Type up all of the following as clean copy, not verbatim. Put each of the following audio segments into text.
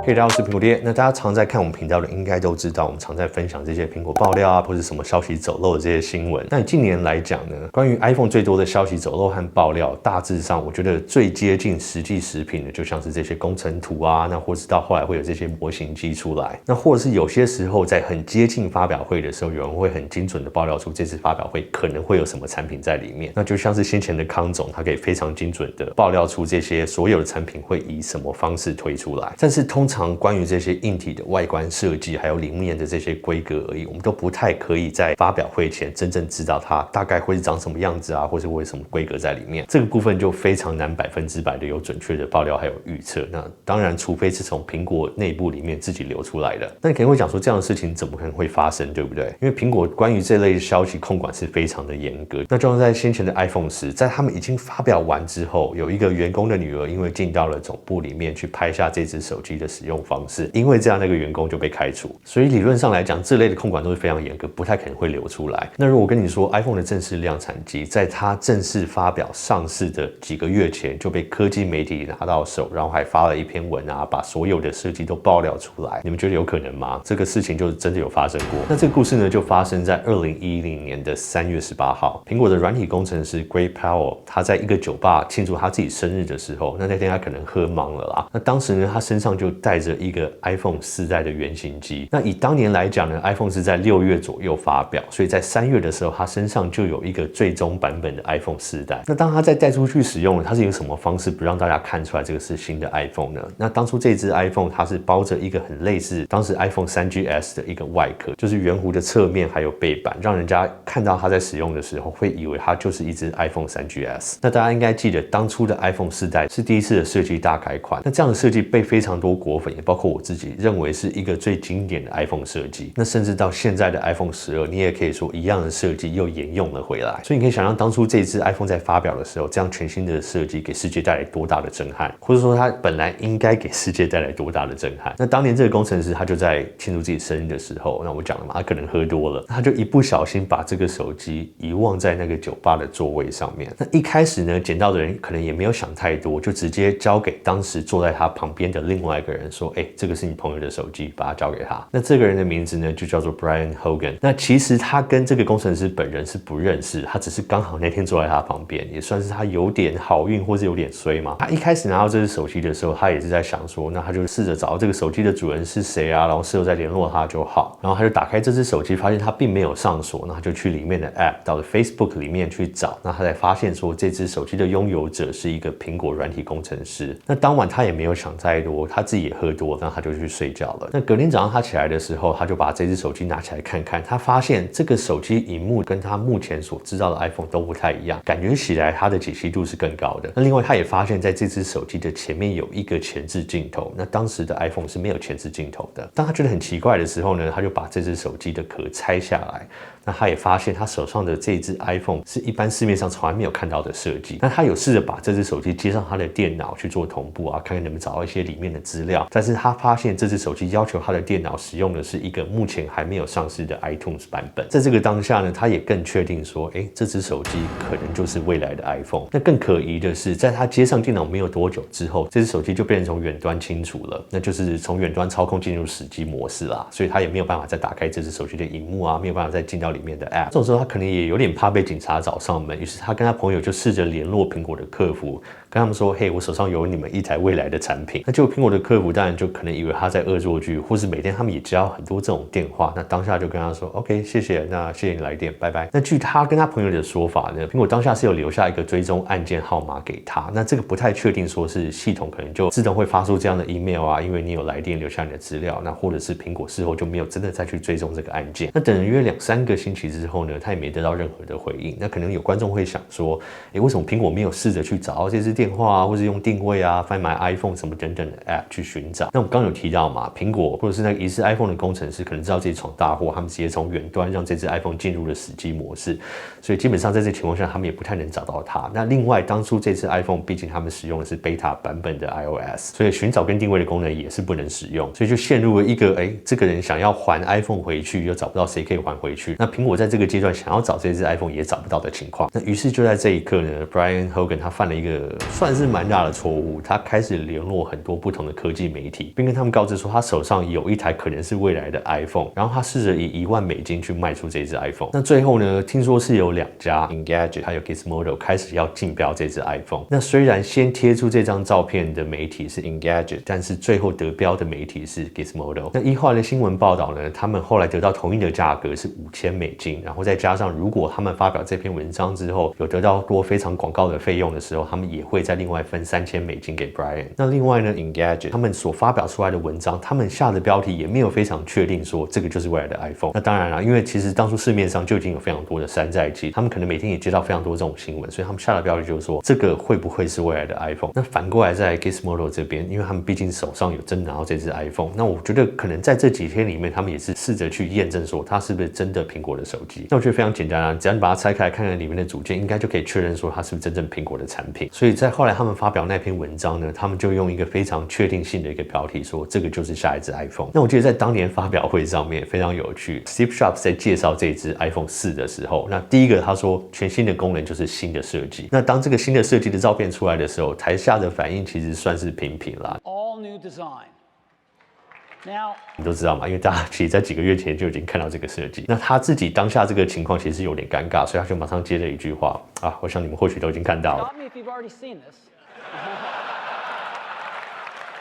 嘿，大家好，我是苹果爹。那大家常在看我们频道的，应该都知道，我们常在分享这些苹果爆料啊，或者什么消息走漏的这些新闻。那近年来讲呢，关于 iPhone 最多的消息走漏和爆料，大致上我觉得最接近实际食品的，就像是这些工程图啊，那或是到后来会有这些模型机出来，那或者是有些时候在很接近发表会的时候，有人会很精准的爆料出这次发表会可能会有什么产品在里面。那就像是先前的康总，他可以非常精准的爆料出这些所有的产品会以什么方式推出来。但是通常关于这些硬体的外观设计，还有里面的这些规格而已，我们都不太可以在发表会前真正知道它大概会是长什么样子啊，或是会有什么规格在里面。这个部分就非常难100%的有准确的爆料还有预测。那当然，除非是从苹果内部里面自己流出来的。那你可能会讲说，这样的事情怎么可能会发生，对不对？因为苹果关于这类消息控管是非常的严格。那就像在先前的 iPhone 10，在他们已经发表完之后，有一个员工的女儿因为进到了总部里面去拍下这只手机的使用方式，因为这样那个员工就被开除。所以理论上来讲，这类的控管都是非常严格，不太可能会流出来。那如果我跟你说 iPhone 的正式量产机在它正式发表上市的几个月前就被科技媒体拿到手，然后还发了一篇文啊，把所有的设计都爆料出来，你们觉得有可能吗？这个事情就真的有发生过。那这个故事呢，就发生在2010年的3月18号，苹果的软体工程师 Gray Powell， 他在一个酒吧庆祝他自己生日的时候，那天他可能喝茫了啦。那当时呢，他身上就带着一个 iPhone 4代的原型机。那以当年来讲呢 ，iPhone 是在6月左右发表，所以在3月的时候，他身上就有一个最终版本的 iPhone 4代。那当他再带出去使用了，他是用什么方式不让大家看出来这个是新的 iPhone 呢？那当初这支 iPhone 它是包着一个很类似当时 iPhone 3GS 的一个外壳，就是圆弧的侧面还有背板，让人家看到它在使用的时候会以为它就是一支 iPhone 3GS。那大家应该记得，当初的 iPhone 4代是第一次的设计大改款，那这样的设计被非常多果粉，也包括我自己认为是一个最经典的 iPhone 设计。那甚至到现在的 iPhone 12，你也可以说一样的设计又沿用了回来。所以你可以想象，当初这一支 iPhone 在发表的时候，这样全新的设计给世界带来多大的震撼，或者说它本来应该给世界带来多大的震撼。那当年这个工程师他就在庆祝自己生日的时候，那我讲了嘛，他可能喝多了，他就一不小心把这个手机遗忘在那个酒吧的座位上面。那一开始呢，捡到的人可能也没有想太多，就直接交给当时坐在他旁边的另外一个人说，这个是你朋友的手机，把它交给他。那这个人的名字呢，就叫做 Brian Hogan。那其实他跟这个工程师本人是不认识，他只是刚好那天坐在他旁边，也算是他有点好运或是有点衰嘛。他一开始拿到这只手机的时候，他也是在想说，那他就试着找到这个手机的主人是谁啊，然后事后再联络他就好。然后他就打开这只手机，发现他并没有上锁，那他就去里面的 App， 到了 Facebook 里面去找，那他才发现说这只手机的拥有者是一个苹果软体工程师。那当晚他也没有想太多，他自己也喝多，那他就去睡觉了。那隔天早上他起来的时候，他就把这只手机拿起来看看，他发现这个手机萤幕跟他目前所知道的 iPhone 都不太一样，感觉起来它的解析度是更高的。那另外他也发现在这只手机的前面有一个前置镜头，那当时的 iPhone 是没有前置镜头的。当他觉得很奇怪的时候呢，他就把这只手机的壳拆下来，那他也发现他手上的这只 iPhone 是一般市面上从来没有看到的设计。那他有试着把这只手机接上他的电脑去做同步啊，看看能不能找到一些里面的资料。但是他发现这只手机要求他的电脑使用的是一个目前还没有上市的 iTunes 版本。在这个当下呢，他也更确定说，这只手机可能就是未来的 iPhone。那更可疑的是，在他接上电脑没有多久之后，这只手机就变成从远端清除了，那就是从远端操控进入死机模式啦。所以他也没有办法再打开这只手机的萤幕啊，没有办法再进到里面的 App。这种时候他可能也有点怕被警察找上门，于是他跟他朋友就试着联络苹果的客服，跟他们说，嘿，我手上有你们一台未来的产品。那结果苹果的客服当然就可能以为他在恶作剧，或是每天他们也接到很多这种电话，那当下就跟他说 OK 谢谢，那谢谢你来电，拜拜。那据他跟他朋友的说法呢，苹果当下是有留下一个追踪按键号码给他，那这个不太确定说是系统可能就自动会发出这样的 email 啊，因为你有来电留下你的资料，那或者是苹果事后就没有真的再去追踪这个按键。那等了约2-3个星期之后呢，他也没得到任何的回应。那可能有观众会想说，为什么苹果没有试着去找到这支电话啊，或是用定位啊、Find My iPhone 什么等等的 App 去寻找？那我们刚刚有提到嘛，苹果或者是那个疑似 iPhone 的工程师可能知道自己闯大祸，他们直接从远端让这支 iPhone 进入了死机模式，所以基本上在这情况下，他们也不太能找到它。那另外，当初这支 iPhone 毕竟他们使用的是 Beta 版本的 iOS， 所以寻找跟定位的功能也是不能使用，所以就陷入了一个这个人想要还 iPhone 回去，又找不到谁可以还回去。那苹果在这个阶段想要找这支 iPhone 也找不到的情况。那于是就在这一刻呢 ，Brian Hogan 他犯了一个算是蛮大的错误，他开始联络很多不同的科技媒体，并跟他们告知说他手上有一台可能是未来的 iPhone， 然后他试着以$10,000去卖出这支 iPhone。那最后呢，听说是有2家 Engadget 还有 Gizmodo 开始要竞标这支 iPhone。那虽然先贴出这张照片的媒体是 Engadget， 但是最后得标的媒体是 Gizmodo。那依后来的新闻报道呢，他们后来得到同意的价格是$5,000，然后再加上如果他们发表这篇文章之后有得到多非常广告的费用的时候，他们也会再另外分$3,000给 Brian。那另外呢 ，Engadget 他们所发表出来的文章，他们下的标题也没有非常确定说这个就是未来的 iPhone。那当然啦，因为其实当初市面上就已经有非常多的山寨机，他们可能每天也接到非常多这种新闻，所以他们下的标题就是说这个会不会是未来的 iPhone？ 那反过来在 Gizmodo 这边，因为他们毕竟手上有真拿到这支 iPhone， 那我觉得可能在这几天里面，他们也是试着去验证说它是不是真的苹果的手机。那我觉得非常简单啊，只要你把它拆开来看看里面的组件，应该就可以确认说它是不是真正苹果的产品。所以在后来他们发表那篇文章呢，他们就用一个非常确定性的一个标题说这个就是下一支 iPhone。那我记得在当年发表会上面非常有趣 ，Steve Jobs 在介绍这支 iPhone 4的时候，那第一个他说全新的功能就是新的设计。那当这个新的设计的照片出来的时候，台下的反应其实算是平平啦。All new design. Now, 你都知道嘛，因为大家其实在几个月前就已经看到这个设计。那他自己当下这个情况其实有点尴尬，所以他就马上接了一句话啊，我想你们或许都已经看到了。 stop me if you've already seen this.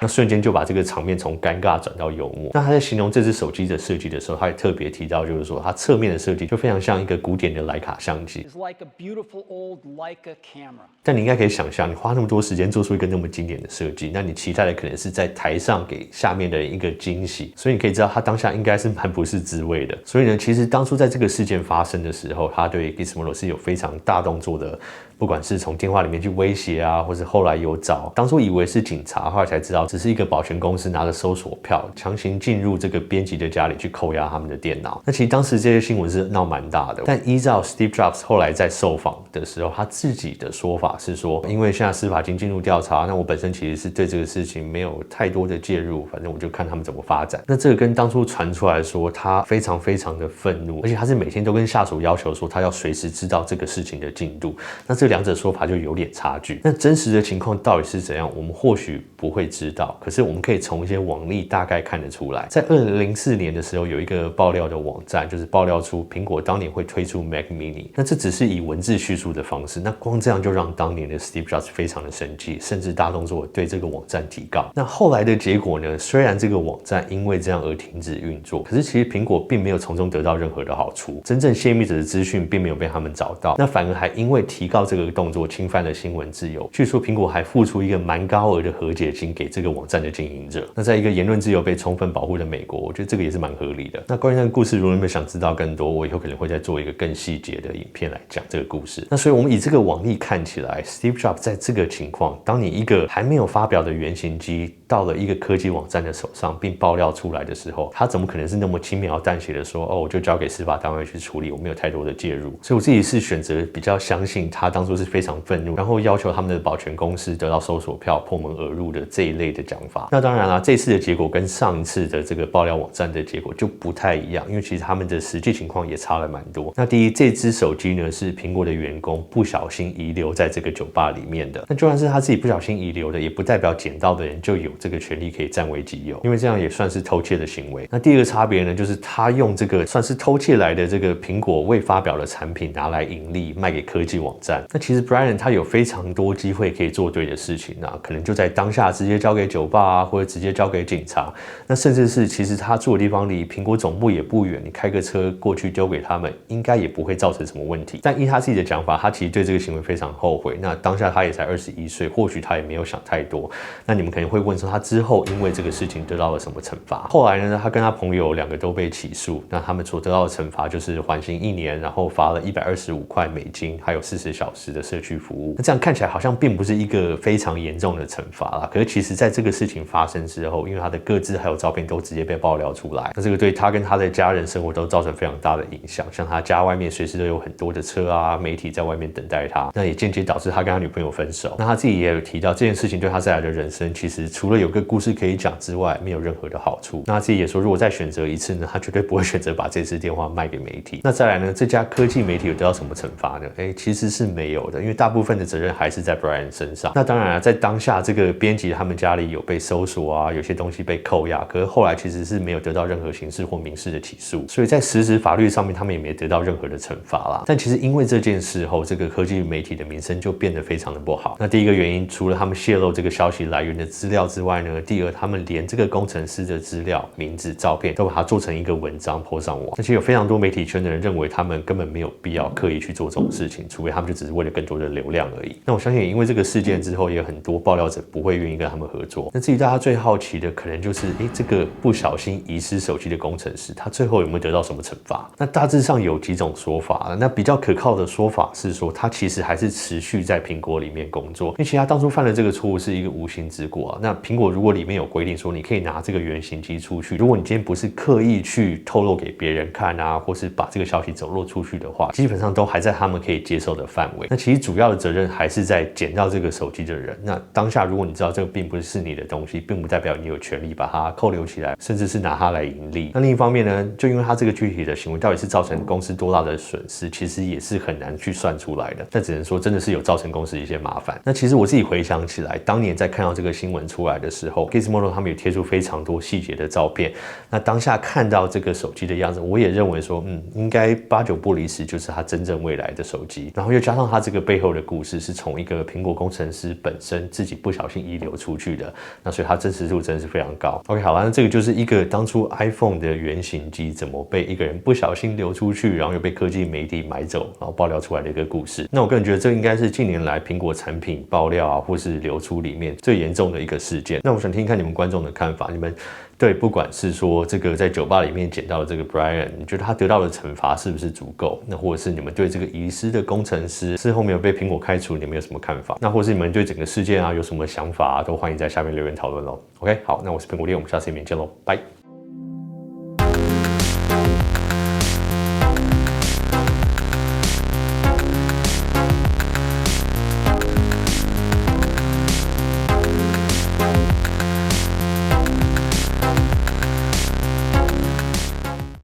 那瞬间就把这个场面从尴尬转到幽默。那他在形容这只手机的设计的时候，他也特别提到，就是说它侧面的设计就非常像一个古典的徕卡相机。It's like a beautiful old Leica camera. 但你应该可以想象，你花那么多时间做出一个那么经典的设计，那你期待的可能是在台上给下面的人一个惊喜，所以你可以知道他当下应该是蛮不是滋味的。所以呢，其实当初在这个事件发生的时候，他对 Gizmodo 是有非常大动作的。不管是从电话里面去威胁啊，或是后来有找，当初以为是警察，后来才知道只是一个保全公司拿着搜索票强行进入这个编辑的家里去扣押他们的电脑。那其实当时这些新闻是闹蛮大的，但依照 Steve Jobs 后来在受访的时候，他自己的说法是说，因为现在司法经进入调查，那我本身其实是对这个事情没有太多的介入，反正我就看他们怎么发展。那这个跟当初传出来说他非常非常的愤怒，而且他是每天都跟下属要求说他要随时知道这个事情的进度。那这两者说法就有点差距。那真实的情况到底是怎样，我们或许不会知道，可是我们可以从一些网例大概看得出来。在2004年的时候，有一个爆料的网站，就是爆料出苹果当年会推出 Mac Mini， 那这只是以文字叙述的方式，那光这样就让当年的 Steve Jobs 非常的生气，甚至大动作对这个网站提告。那后来的结果呢？虽然这个网站因为这样而停止运作，可是其实苹果并没有从中得到任何的好处，真正泄密者的资讯并没有被他们找到，那反而还因为提告这个动作侵犯了新闻自由。据说苹果还付出一个蛮高额的和解金给这个网站的经营者。那在一个言论自由被充分保护的美国，我觉得这个也是蛮合理的。那关于这个故事，如果你们想知道更多，我以后可能会再做一个更细节的影片来讲这个故事。那所以我们以这个网例看起来 ，Steve Jobs 在这个情况，当你一个还没有发表的原型机到了一个科技网站的手上，并爆料出来的时候，他怎么可能是那么轻描淡写的说，哦，我就交给司法单位去处理，我没有太多的介入。所以我自己是选择比较相信他当初是非常愤怒，然后要求他们的保全公司得到搜索票破门而入的这一类的讲法。那当然啦，这次的结果跟上一次的这个爆料网站的结果就不太一样，因为其实他们的实际情况也差了蛮多。那第一，这支手机呢是苹果的员工不小心遗留在这个酒吧里面的。那就算是他自己不小心遗留的，也不代表捡到的人就有这个权利可以占为己有，因为这样也算是偷窃的行为。那第二个差别呢，就是他用这个算是偷窃来的这个苹果未发表的产品拿来盈利，卖给科技网站。那其实 Brian 他有非常多机会可以做对的事情啊，可能就在当下直接交给酒吧啊，或者直接交给警察。那甚至是其实他住的地方离苹果总部也不远，你开个车过去丢给他们，应该也不会造成什么问题。但依他自己的讲法，他其实对这个行为非常后悔。那当下他也才21岁，或许他也没有想太多。那你们可能会问说，他之后因为这个事情得到了什么惩罚？后来呢，他跟他朋友2个都被起诉，那他们所得到的惩罚就是缓刑1年，然后罚了$125，还有40小时的社区服务。那这样看起来好像并不是一个非常严重的惩罚啦。可是其实在这个事情发生之后，因为他的个资还有照片都直接被爆料出来，那这个对他跟他的家人生活都造成非常大的影响。像他家外面随时都有很多的车啊，媒体在外面等待他，那也间接导致他跟他女朋友分手。那他自己也有提到这件事情对他带来的人生，其实除了有个故事可以讲之外，没有任何的好处。那他自己也说，如果再选择一次呢，他绝对不会选择把这支电话卖给媒体。那再来呢，这家科技媒体有得到什么惩罚呢？其实是没有的，因为大部分的责任还是在 Brian 身上。那当然在当下这个编辑他们家里有被搜索啊，有些东西被扣押，可是后来其实是没有得到任何刑事或民事的起诉，所以在实质法律上面他们也没得到任何的惩罚啦。但其实因为这件事后，这个科技媒体的名声就变得非常的不好。那第一个原因，除了他们泄露这个消息来源的资料之外呢，第二，他们连这个工程师的资料、名字、照片都把它做成一个文章 po 上网。而且有非常多媒体圈的人认为他们根本没有必要刻意去做这种事情，除非他们就只是为了更多的流量而已。那我相信，因为这个事件之后，也有很多爆料者不会愿意跟他们合作。那至于大家最好奇的，可能就是，这个不小心遗失手机的工程师，他最后有没有得到什么惩罚？那大致上有几种说法。那比较可靠的说法是说，他其实还是持续在苹果里面工作，因为其实他当初犯了这个错误是一个无心之过啊。那苹果如果里面有规定说，你可以拿这个原型机出去，如果你今天不是刻意去透露给别人看啊，或是把这个消息走漏出去的话，基本上都还在他们可以接受的范围。那其实主要的责任还是在捡到这个手机的人。那当下如果你知道这个并不是你的东西，并不代表你有权利把它扣留起来，甚至是拿它来盈利。那另一方面呢，就因为他这个具体的行为到底是造成公司多大的损失，其实也是很难去算出来的。但只能说真的是有造成公司一些麻烦。那其实我自己回想起来，当年在看到这个新闻出来的时候 ，Gizmodo 他们有贴出非常多细节的照片。那当下看到这个手机的样子，我也认为说，应该8、9不离10就是他真正未来的手机。然后又加上他这个背后的故事是从一个苹果工程师本身自己不小心遗留出去的，那所以它真实度真的是非常高。OK， 好了，那这个就是一个当初 iPhone 的原型机怎么被一个人不小心流出去，然后又被科技媒体买走，然后爆料出来的一个故事。那我个人觉得这应该是近年来苹果产品爆料啊，或是流出里面最严重的一个事件。那我想听看你们观众的看法，你们对不管是说这个在酒吧里面捡到的这个 Brian， 你觉得他得到的惩罚是不是足够？那或者是你们对这个遗失的工程师事后没有被苹果开除，你们有什么看法？那或是你们对整个事件啊有什么想法啊，都欢迎在下面留言讨论咯。OK， 好，那我是苹果爹，我们下次影片见咯，拜。